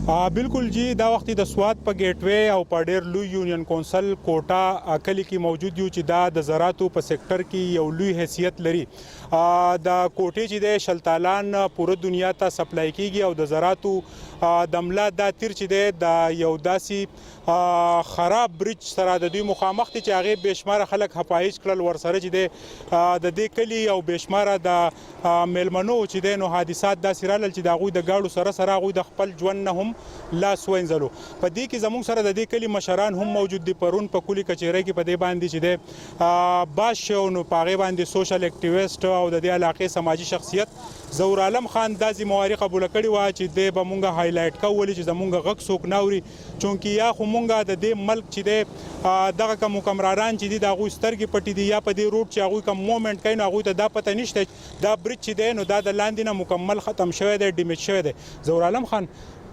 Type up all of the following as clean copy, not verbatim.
بالکل جی دا وخت د سوات په گیټ وے او په ډیر لوی یونین کونسل کوټا کلی کې موجود یو چې دا د زراعتو په سېکټر کې یو لوی حیثیت لري. د کوټې چې د شلتالان پوره دنیا ته سپلای کیږي او د زراعتو د ملا دا تیر چې د یو داسې خراب برج سره د دوی مخامخ دي چې هغه بشمار خلک حفایج کړل ورسره چې د دې کلی او بشمار د میلمنو چې د نو حادثات داسې رالل چې د غوي د گاډو سره غوي د خپل ژوند نه هم لاس وینځلو. په دې کې زموږ سره د دې کلی مشران هم موجود دي. پرون په کلی کچېرې کې په دې باندې چې د باش نو په هغې باندې سوشل اکټیویسټ او د دې علاقې سماجي شخصیت ظهور عالم خان دا ذمواري قبوله کړې وه چې دی به مونږ هایلایټ کوو ولې چې زمونږ غږ څوک نه اوري، چونکې یا خو مونږ د دې ملک چې دی دغه کوم حکمرانان چې دي د هغوی سترګې پټې دي یا په دې روډ چې هغوی کوم مومنټ کوي نو هغوی ته دا پته نشته دا برج چې دی نو دا د لاندې نه مکمل ختم شوی دی، ډیمیج شوی دی. ظهور عالم خان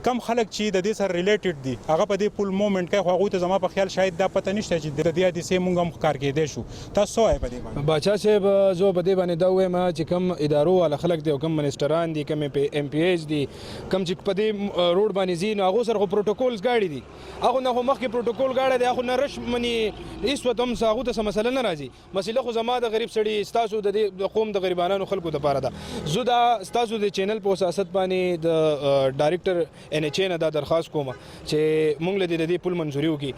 کم خلک چې د دې سره ریلیټډ دي هغه په دې پول مومنټ کوي خو هغوی ته زما په خیال شاید دا پته نشته چې د دې حادثې مونږ هم ښکار کېدی شو. تاسو څه وایئ په دې باندې؟ باچا صاحب زه په دې باندې دا وایم چې کوم ادارو والا خلک دي او کوم منسټران دي کوم ایم پی ایچ دي کوم چې په دې روډ باندې ځي نو هغو سره خو پروټوکولز ګاډي دي، هغو نه خو مخکې پروټوکول ګاډی دی، هغو نه رش مني هېڅ وخت هم هغو ته څه مسله نه راځي. مسله خو زما د غریب سړي ستاسو د دې قوم د غریبانو خلکو دپاره ده. زه دا ستاسو د چینل په اساست باندې د ډایرکټر ان ایچ اے نه دا درخواست کوم چې مونږ له دې پول منظوري وکړي.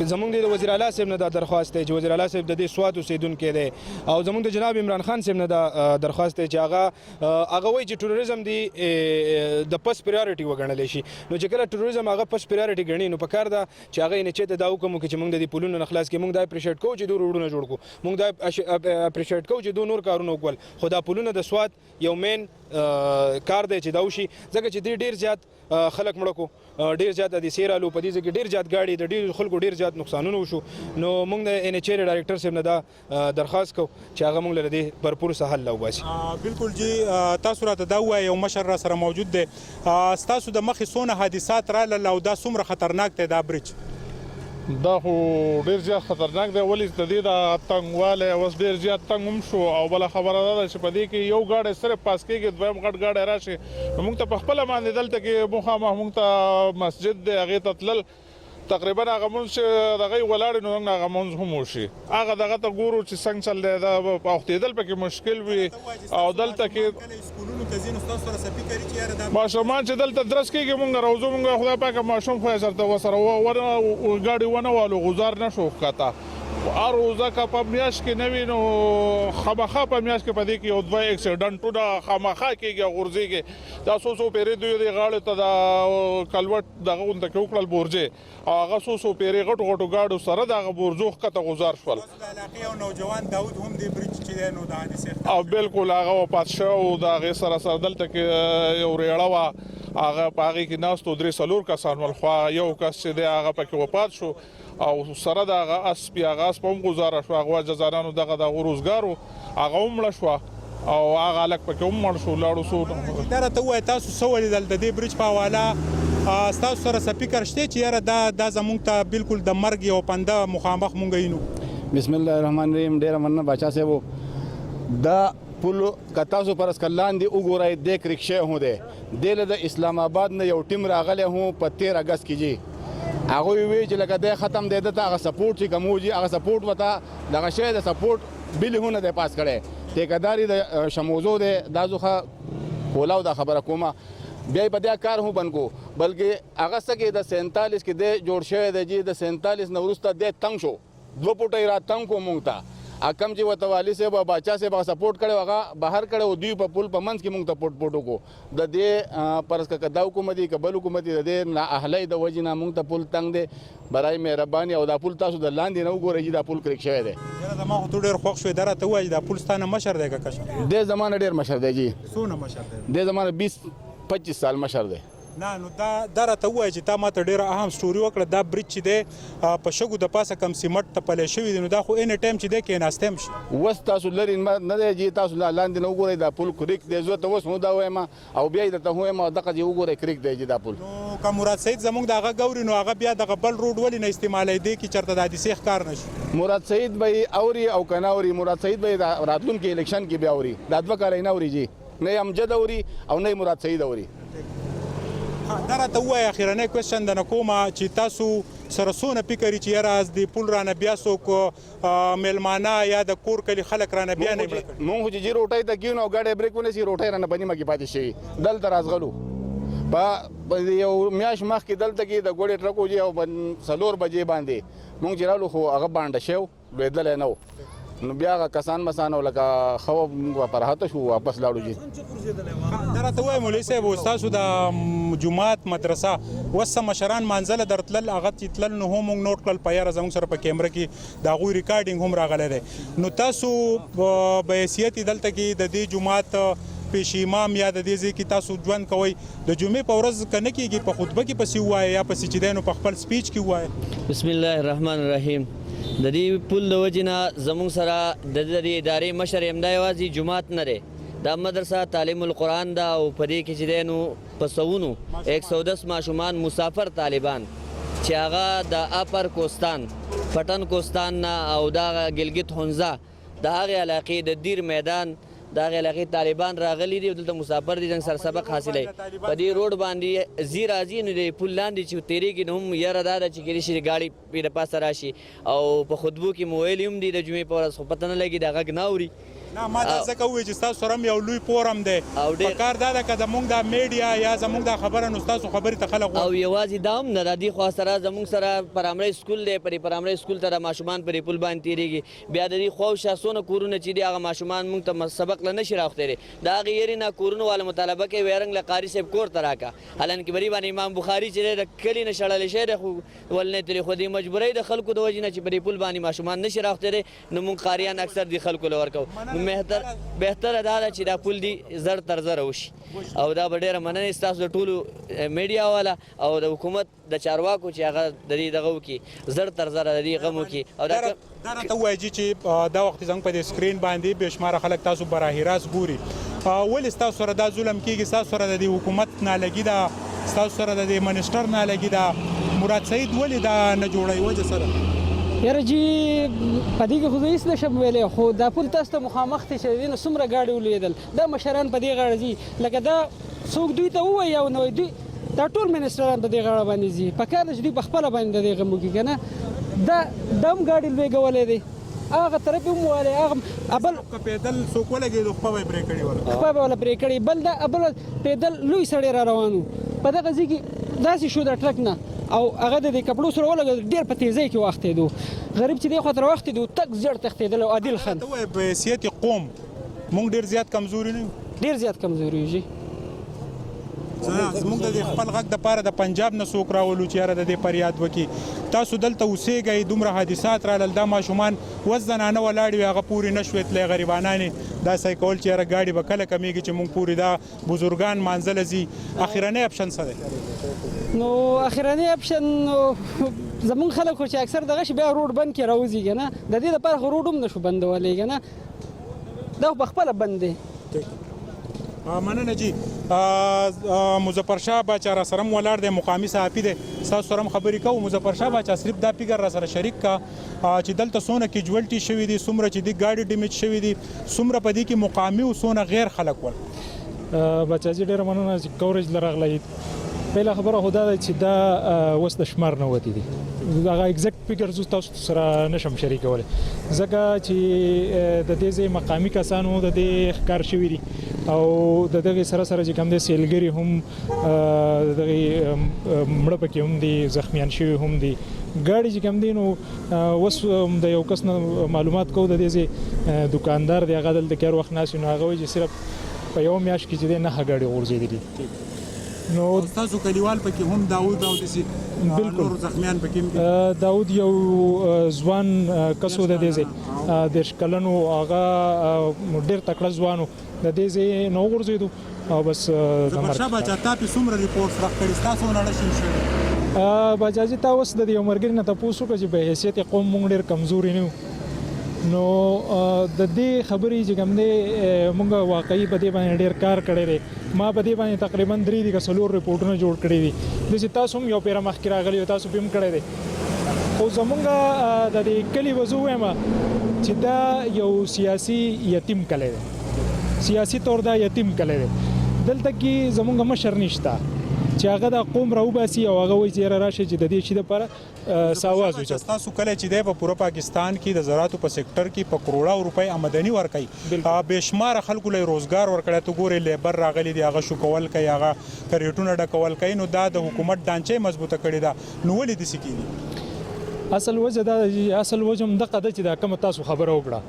زمونږ د وزیر اعلی صاحب نه دا درخواست دی چې وزیر اعلی صاحب د دې سوات اوسېدونکی دی او زمونږ د جناب عمران خان صاحب نه دا درخواست دی چې هغه وایي چې ټوریزم دی د پس پریارټي وګڼلی شي. نو چې کله ټوریزم هغه پس پریارټي ګڼي نو پکار ده چې هغه یې چې ته دا حکم وکړي چې مونږ د دې پولونو نه خلاص کړو. مونږ دا اپریشیټ کوو چې دوی روډونه جوړ کړو، مونږ دا اپریشیټ کوو چې دوی نور کارونه وکړل، خو دا پولونه د سوات یو مین کار دی چې دا وشي ځکه چې دوی ډېر زیات خلک مړه کړو، ډېر زیات د سیر الو په دې ځای کې ډېر زیات ګاډي د ډېرو خلکو ډېر زیات نقصانونه وشو. نو موږ د ان ایچ اے ډایرکټر صاحب نه دا درخواست کوو چې هغه موږ له دې بھرپور څه حل وباسي. بالکل جی تاسو راته دا ووایئ یو مشر را سره موجود دی، ستاسو د مخې څونه حادثات رالل او دا څومره خطرناک دی دا برج؟ دا خو ډېر زیات خطرناک دی، ولې د دې د تنګوالی اوس ډېر زیات تنګ هم شو او بله خبره دا ده چې په دې کې یو ګاډی صرف پاس کېږي دویم غټ ګاډی راشي نو موږ ته په خپله باندې دلته کې مخامخ موږ ته مسجد دی هغې ته تلل تقریبا هغه مونځ چې دغه یې ولاړ نو هغه مونځ هم وشي هغه دغه ته ګورو چې څنګه چل دی دا اوښتېدل پکې مشکل وي او دلته کې ماشومان چې دلته درس کېږي مونږ راوځو مونږ خدای پاکه ماشوم خو یې سرته ورسره ګاډي ونه والو غزار نه شو ښکته هر روزه که په میاشت کې نه وي نو خامخا په میاشت کې په دې کې یو دوه اکسیډنټونه خامخا کېږي او غورځېږي. دا څو پیرې دوی دې غاړې ته د کلوټ دغه غونته کې وکړل بورجې او هغه څو پیرې غټو غټو ګاډو سره دغه بورجو ښکته غوزار شول. یو نوجوان داود هم دې برج چې دی نو د حادثې او بالکل هغه وفات شوی او د هغې سره دلته کې یو ریړه وه هغه په هغې کې ناست و 3-4 کسان ول خو یو کس چې دی هغه پکې وفات شو او سره د هغه اس بیا هغه اس په هم ګزاره شو هغه جزارانو دغه د هغو روزګارو هغه هم مړه شوه او هغه هلک پکې هم مړ شو لاړو سو. دا راته ووایه تاسو څه ولیدل د دې برج په حواله ستاسو سره څه فکر شته چې یاره دا زموږ ته بالکل د مرګ یو پنده مخامخ مونږ یینو؟ بسم الله الرحمن الرحیم. ډېره مننه باچا صاحبو. دا پل که تاسو پر اسکر لاندې وګورئ دی کرک شوی هم دی دی له د اسلام آباد نه یو ټیم راغلی هم په 13 اګست کې جي هغوی وی چې لکه دی ختم دی دته هغه سپورټ چې کوم وجي هغه سپورټ ورته دغه شی د سپورټ بیل هم نه دی پاس کړی ټیکهداري د شموزو دی دا زه کولاو دا خبره کومه بیا یې په دې کار هم بند کو بلکې هغه څه کې د 47 کې دی جوړ شوی دی چې د 47 نه وروسته دی تنګ شو 2 فوټه یې را تنګ کو مونږ ته کم چې ورته والي صاحب او باچا صاحب هغه سپورټ کړی هغه بهر کړی او دوی په پل په منځ کې مونږ ته پټ وکړو د دې پرس که دا حکومت دي که بل حکومت دي د دې نااهلۍ د وجې نه مونږ ته پل تنګ دی برای مهرباني او دا پل تاسو د لاندې نه وګورئ چې دا پل کرک شوی دی. زما خو ته ډېر خوښ شوې دا راته ووایه چې دا پل ستا نه مشر دی که کشر؟ دې زما نه ډېر مشر دی جي. څونه مشر دی؟ دې زما نه 20-25 سال مشر دی. نه نو دا راته ووایه چې تا ماته ډېره اهم سټوري وکړه دا برج چې دی په شګو د پاسه کم سیمټ تپلی شوي دي نو دا خو اینی ټایم چې دی کېناستی هم شي. اوس تاسو لرې نه دی چې تاسو لاندې نه وګورئ دا پل کریک دی زه ته اوس هم دا وایم او بیا یې درته وایم دغه چې وګورئ کریک دی چې دا پل. نو که مراد سعید زموږ د هغه ګوري نو هغه بیا دغه بل روډ ولې نه استعمالوي دی کې چېرته د حادثې ښکار نه شي؟ مراد سعید به یې اوري او که نه اوري مراد سعید به یې راتلونکي الیکشن کې بیا اوري دا 2 کاله یې نه اوري جي نه یې امجد اوري او نه یې مراد سعید اوري. دا راته ووایه اخرنی کوېسچن درنه کومه چې تاسو سره څونه فکر چې یاره از د پل رانه بیا څوک میلمانه یا د کور کلي خلک رانه بیا نه مړه کړي مونږ چې روټۍ ته کېنو او ګاډی بریک ونیسي روټۍ رانه په نیمه کې پاتې شوي دلته راځغلو په یو میاشت مخکې دلته کې د ګوډې ټرک وجې او 4 بجې باندې مونږ چې رالو خو هغه بانډه شوی لوېدلی نه و نو بیا هغه کسان مسان او لکه خو موږ په راحته شو واپس لاړو جي دا راته ووایه مولوي صاحب ستاسو د جومات مدرسه اوس څه مشران مانځله در تلل هغه چې تلل نو هم موږ نوټ کړل په یاره زموږ سره په کیمره کې د هغوی ریکارډینګ هم راغلی دی نو تاسو په حیثیت دلته کې د دې جومات پیش امام یا د دې ځای کې تاسو ژوند کوئ د جمعې په ورځ که نه کېږي په خطبه کې پسې ووایه یا پسې چې دی نو په خپل سپیچ کې ووایه بسم الله الرحمن الرحیم د دې پل د وجې نه زموږ سره د دې ادارې مشر همدا یوازې جومات نه دی دا مدرسه تعلیم القرآن ده او په دې کې چې دی نو په سوونو 110 ماشومان مسافر طالبان چې هغه د اپر کوستان پټن کوستان نه او دا ګلګت حنزه د هغې علاقې د دیر میدان دا هغې علاقې طالبان راغلي دي او دلته مسافر دي څنګه سر سبق حاصلوي په دې روډ باندې ځي راځي نو د پل لاندې چې تېرېږي نو هم یاره دا ده چې کېدای شي د ګاډي پې د پاسه راشي او په خطبو کې مو ویلي هم دي د جمعې په ورځ خو پته نه لګي د غږ نه اوري نه ما دا ځکه ووایي چې ستاسو سره هم یو لوی فورم دی پکار دا ده که زموږ دا میډیا یا زموږ دا خبره نو ستاسو خبرې ته خلک او یوازې دا هم نه ده دې خوا سره زموږ سره پرامرۍ سکول دی پرې پرامرۍ سکول ته د ماشومان پرې پل باندې تېرېږي بیا د دې خواوشا څونه کورونه چې دي هغه ماشومان موږ ته سبق له نشي راوختی دی د هغې یېرې نه کورونو والا مطالبه کوي وایي رنګ له قاري صاحب کور ته راکړه حالانکې بری باندې امام بخاري چې دی د کلي نه شړلی شوی دی خو ولنې تلې خو د مجبورۍ د خلکو د وجې نه چې پرې پل باندې ماشومان نشي راوختی دی نو موږ قاریان اکثر دې خلکو له ورکوو نو بهتره دا ده چې دا پل دی زر تر زره وشي او دا به ډېره مننې ستاسو د ټولو میډیا والا او د حکومت د چارواکو چې هغه د دې دغه وکړي زر تر زره د دې غم وکړي او دا راته ووایي چې دا وخت زموږ په دې سکرین باندې بې شماره خلک تاسو براهي راست ګوري ولې ستاسو سره دا ظلم کېږي ستاسو سره د دې حکومت نالګي ده ستاسو سره د دې منسټر نالګي ده مراد سعید ولې دا نه جوړوي وجه سره یاره جی په دې کې خو زه هېڅ نشم ویلی خو دا پل تاسو ته مخامخ دی چې نو څومره ګاډي ولیدل دا مشران په دې غاړه ځي لکه دا څوک دوی ته ووایي او نو دوی دا ټول منسټران په دې غاړه باندې ځي په کار ده چې دوی په خپله باندې د دې غم وکړي که نه دا هم ګاډي لویږولی دی هغه طرف هم ووالی هغه بل که پیدل څوک ولګېدو خپه به یې پرې کړي وله خپه به وله پرې کړي بل دا بل پیدل لوی سړی را روان و په دغه ځای کې داسې شو د ټرک نه او هغه د دې کپړو سره ولګېدو ډېر په تیزۍ کې واختېدو غریب چې دې خواته راوختېدو تک زیړ تښتېدل او عادل خان ته وایې په حیثیت قوم موږ ډېر زیات کمزوري نه یو ډېر زیات کمزوري یو جي زموږ د خپل غږ دپاره د پنجاب نه څوک راولو چې یاره د دې فریاد وکړي تاسو دلته اوسېږئ دومره حادثات رالل دا ماشومان اوس زنانه ولاړې وي هغه پورې نه شوې تللی غریبانان یې داسې کول چې یاره ګاډي به کله کمیږي چې موږ پورې دا بزرګان مانځله ځي اخرنی اپشن څه دی نو اخرنی اپشن زمونږ خلک خو چې اکثر دغه شي بیا روډ بند کې راوځي که نه د دې دپاره خو روډ هم نه شو بندولی که نه دا خو پخپله بند دی مننه جی مظفر شاه باچا را سره ولاړ دی مقامي صحافي دی ستاسو سره هم خبرې کوو مظفر شاه باچا صرف دا فکر را سره شریک کا چې دلته څونه کیجوالټي شوي دي څومره چې دي ګاډي ډیمیج شوي دي څومره په دې کې مقامي او څونه غیر خلک ول بچاجي ډېره مننه چې کوریج لراغلی پهله خبره خو دا ده چې دا اوس د شمار نه وتې دي هغه اګزیکټ فګر زه تاسو سره نشم شریکولی ځکه چې د دې ځای مقامي کسانو د دې ښکار شوي دي او د دغې سره سره چې کوم دی سیلګري هم دغې مړه پکې هم دي زخمیان شوي هم دي ګاډي چې کوم دی نو اوس د یو کس نه معلومات کوو د دې ځای دوکاندار دی هغه دلته کار وخت ناست وي نو هغه وایي چې صرف په یو میاشت کې چې دی 9 ګاډي غورځېدلي نو تاسو کلیوال پکې هم داود او داسې بالکل زخمیان پکې داود یو ځوان کسو د دې ځای 10 کلنو هغه ډېر تکړه ځوان و د دې ځای نه وغورځېدو او بس مظفر شاه باچا تا پې څومره ریپورټس راکړي ستاسو نه نشي شوي بچاجي تا اوس د یو ملګري نه تپوس وکړه چې په حیثیت قوم موږ ډېر کمزوري نه یو نو د دې خبرې چې کوم دی موږ واقعي په دې باندې ډېر کار کړی دی ما په دې باندې تقریبا 3 دي که 4 ریپورټونه جوړ کړي دي داسې تاسو هم یو پیره مخکې راغلي او تاسو به هم کړی دی خو زمونږ د دې کلي به زه ووایم چې دا یو سیاسي یتیم کلی دی سیاسي طور دا یتیم کلی دی دلته کې زمونږ مشر نشته چې هغه د قوم راوباسي او هغه وایي چې یاره راشي چې د دې شي دپاره ساواز وچت. تاسو کله چې دی په پوره پاکستان کې د زراعتو په سېکټر کې په کروڑه روپۍ آمدني ورکوي بېشماره خلکو له روزګار ورکړی ته ګورې لیبر راغلی دی هغه شو کول کوي هغه کریټونه ډکول کوي نو دا د حکومت ډانچه مضبوطه کړې ده نو ولې داسې کېږي؟ اصل وجه دا اصل وجه هم دغه ده چې دا کومه تاسو خبره وکړه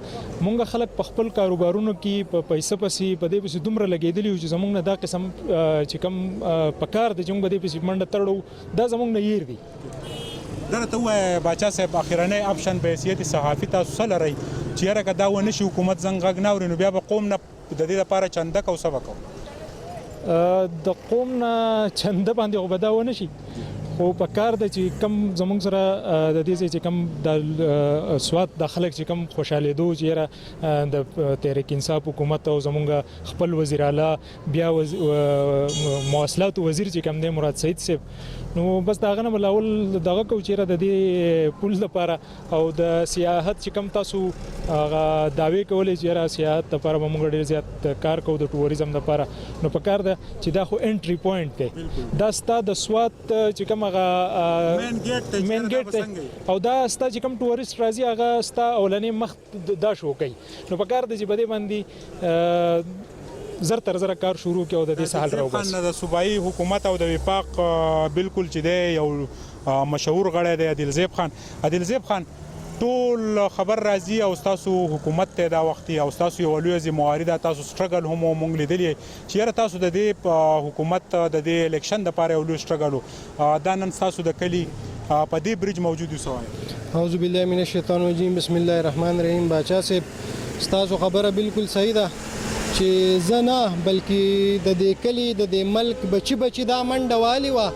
مونږ خلک په خپل کاروبارونو کې په پیسه پسې په دې پسې دومره لګېدلي یو چې زمونږ نه دا قسم چې کوم په کار دی چې موږ په دې پسې منډه تړو دا زمونږ نه هیر دي. دا راته ووایه باچا صاحب اخرنی اپشن په حیثیت صحافي تاسو څه لرئ چې یاره که دا ونه شي حکومت زنګ غږ نه اوري نو بیا به قوم نه د دې لپاره چنده کو څه به کوو؟ د قوم نه چنده باندې خو به دا ونه شي خو په کار ده چې کم زمونږ سره د دې چې کم د سوات د خلک چې کم خوشحالېدو چې یاره د تحریک انصاف حکومت او زمونږ خپل وزیر اعلی بیا مواصلات وزیر چې کم دی مراد سعید صاحب نو بس د هغه نه بلاول دغه کو چې د دې پول لپاره او د سیاحت چې کم تاسو هغه دعوی کولې چې یاره سیاحت لپاره به موږ ډېر زیات کار کوو د ټوریزم لپاره نو په کار ده چې دا خو انټري پوینټ دی دا ستا د سوات چې کم هغه مین ګیټ دی او دا ستا چې کم ټوریست راځي هغه ستا اولنې مخ دا شو کوي نو په کار ده چې په دې باندې زر تر زر کار شروع کړي او د دې سهال راوباسي. د صوبایي حکومت او د وفاق بالکل چې دی یو مشهور غړی دی عادل زیب خان ټول خبر راځي او تاسو حکومت ته دا وختي او تاسو یو لوی معارضه تاسو سټرګل هم مونږ لیدلی چې یاره تاسو د دې حکومت د دې الیکشن لپاره یو لوی سټرګل دا نن تاسو د کلی په دې برج موجود یو سوای. اعوذ بالله من الشیطان الرجیم بسم الله الرحمن الرحیم. باچا صاحب تاسو خبره بالکل صحیح ده چې زه نه بلکې د دې کلی د دې ملک بچی دا منډه والی وه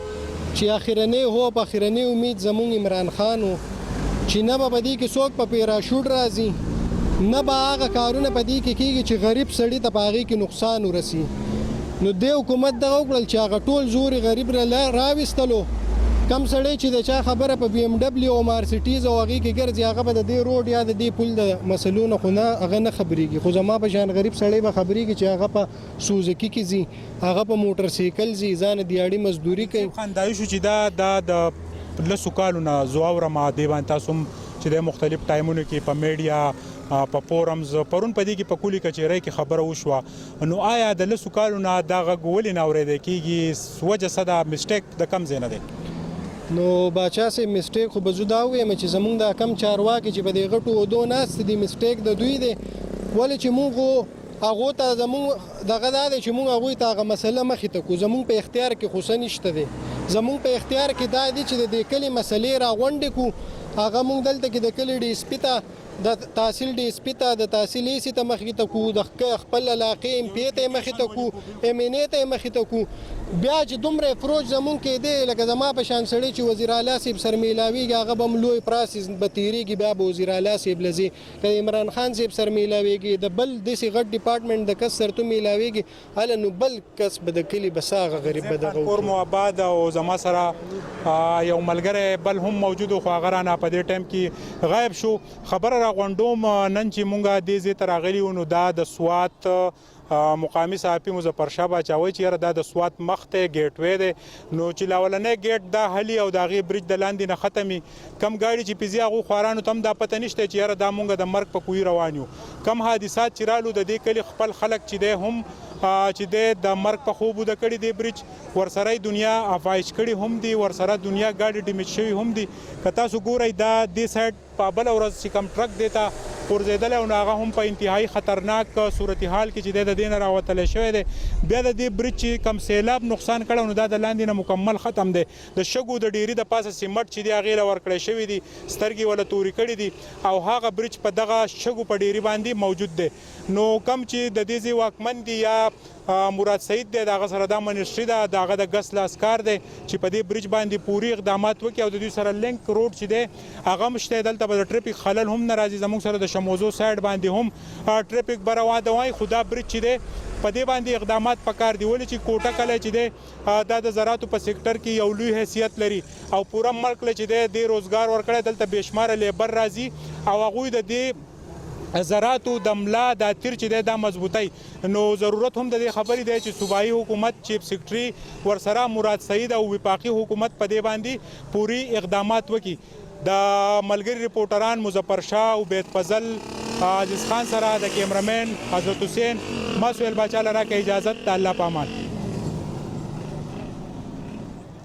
چې اخرنی هو په اخرنی امید زمونږ عمران خان و چې نه به په دې کې څوک په پیراشوټ راځي نه به هغه کارونه په دې کې کېږي چې غریب سړي ته په هغې کې نقصان ورسي نو دې حکومت دغه وکړل چې هغه ټول زور غریب راویستلو کم سړی چې د چا خبره په بي ام ډبلیو او مارسیټیز او هغې کې ګرځي هغه به د دې روډ یا د دې پل د مسلو نه خو نه هغه نه خبرېږي خو زما په شان غریب سړی به خبرېږي چې هغه په سوزکي کې ځي هغه په موټر سایکل ځي ځان دیاړي مزدوري کوي. خاندایي شو چې دا د لسو کالو نه زواورم دی باندې تاسو چې د مختلف ټایمونو کې په میډیا په فورمز پرون په دې کې په کلی کچېرۍ کې خبره وشوه نو آیا د لسو کالو نه دا غږ ولې نه اورېدی کېږي وجه څه ده مسټیک د کم ځای نه دی؟ نو باچا صاحب مسټیک خو به زه دا ووایم چې زمونږ دا کم چارواکي چې په دې غټو اودو ناست دي مسټیک د دوی دی ولې چې موږ هغو ته زمونږ دغه دا دی چې موږ هغوی ته هغه مسله مخې ته کړو زمونږ په اختیار کې خو څه نشته دی زمونږ په اختیار کې دا دی چې د دې کلي مسلې راغونډې کړو هغه موږ دلته کې د کلي ډي اس پي ته د تحصیل ډي اس پي ته د تحصیل ایسي ته مخې ته کړو د خپل علاقې ام پي ته مخې ته کړو ام ان اے ته مخې ته کړو بیا چې دومره اپروچ زمونږ کې دی لکه زما په شان سړی چې وزیر اعلی صاحب سره میلاویږي هغه به هم لوی پراسس به تېرېږي بیا به وزیر اعلی صاحب له ځي که عمران خان صاحب سره میلاویږي د بل داسې غټ ډپارټمنټ د کس سره تو میلاویږي هله نو بل کس به د کلي بس هغه غریب به دغه کور مو آباد او زما سره یو ملګری بل هم موجود خو هغه رانه په دې ټایم کې غایب شو خبره راغونډوم نن چې مونږ دې ځای ته راغلي وو نو دا د سوات مقامی صحافي مظفر شاه باچاوي چې یاره دا د سوات مخ ته ګیټ وی دی نو چې لاولنی ګیټ دا هلي او د هغې برج د لاندې نه ختمي کم ګاډي چې پېځي هغو خوارانو ته هم دا پته نشته چې یاره دا مونږ د مرګ په کوی روان یو کم حادثات چې رالو د دې کلي خپل خلک چې دی هم چې د مرګ په خوب وده کړي دی برج ورسره دنیا افایش کړي هم دي ورسره دنیا ګاډي ډیمیج شوي هم دي که تاسو ګورئ دا دې سایډ په بله ورځ چې کم ټرک دی ته غورځېدلی او هغه هم په انتهایي خطرناک صورتحال کې چې دی د دې نه راوتلی شوی دی بیا د دې برج چې کم سیلاب نقصان کړی نو دا د لاندې نه مکمل ختم دی د شګو د ډیري د پاسه سیمټ چې دی هغې له ورکړی شوي دي سترګې وله تورې کړي دي او هغه برج په دغه شګو په ډیري باندې موجود دی نو کم چې د دې ځای واکمن دي یا مراد سعید دی دغه سره دا منسټري ده د هغه د ګس لاسکار دی چې په دې برج باندې پوري اقدامات وکړي او د دوی سره لینک روډ چې دی هغه هم شته دلته به د ټریفیک خلل هم نه راځي زموږ سره د شموزو سایډ باندې هم ټریفیک به روان وای خو دا برج چې دی په دې باندې اقدامات پکار دی ولې چې کوټه کلی چې دی دا د زراعتو په سیکټر کې یو لوی حیثیت لري او پوره ملک له چې دی روزګار ورکړی دلته بېشماره لیبر راځي او هغوی د دې زراعتو د ملا دا تیر چې دی دا مضبوطی نو ضرورت هم د دې خبرې دی چې صوبایي حکومت چیف سیکرټري ورسره مراد سعید او وفاقي حکومت په دې باندې پوری اقدامات وکړي د ملګري ریپورټران مظفر شاه عبید فضل عزیز خان سره د کیمرمین حضرت حسین ما سهیل باچا لره که اجازت د الله په امان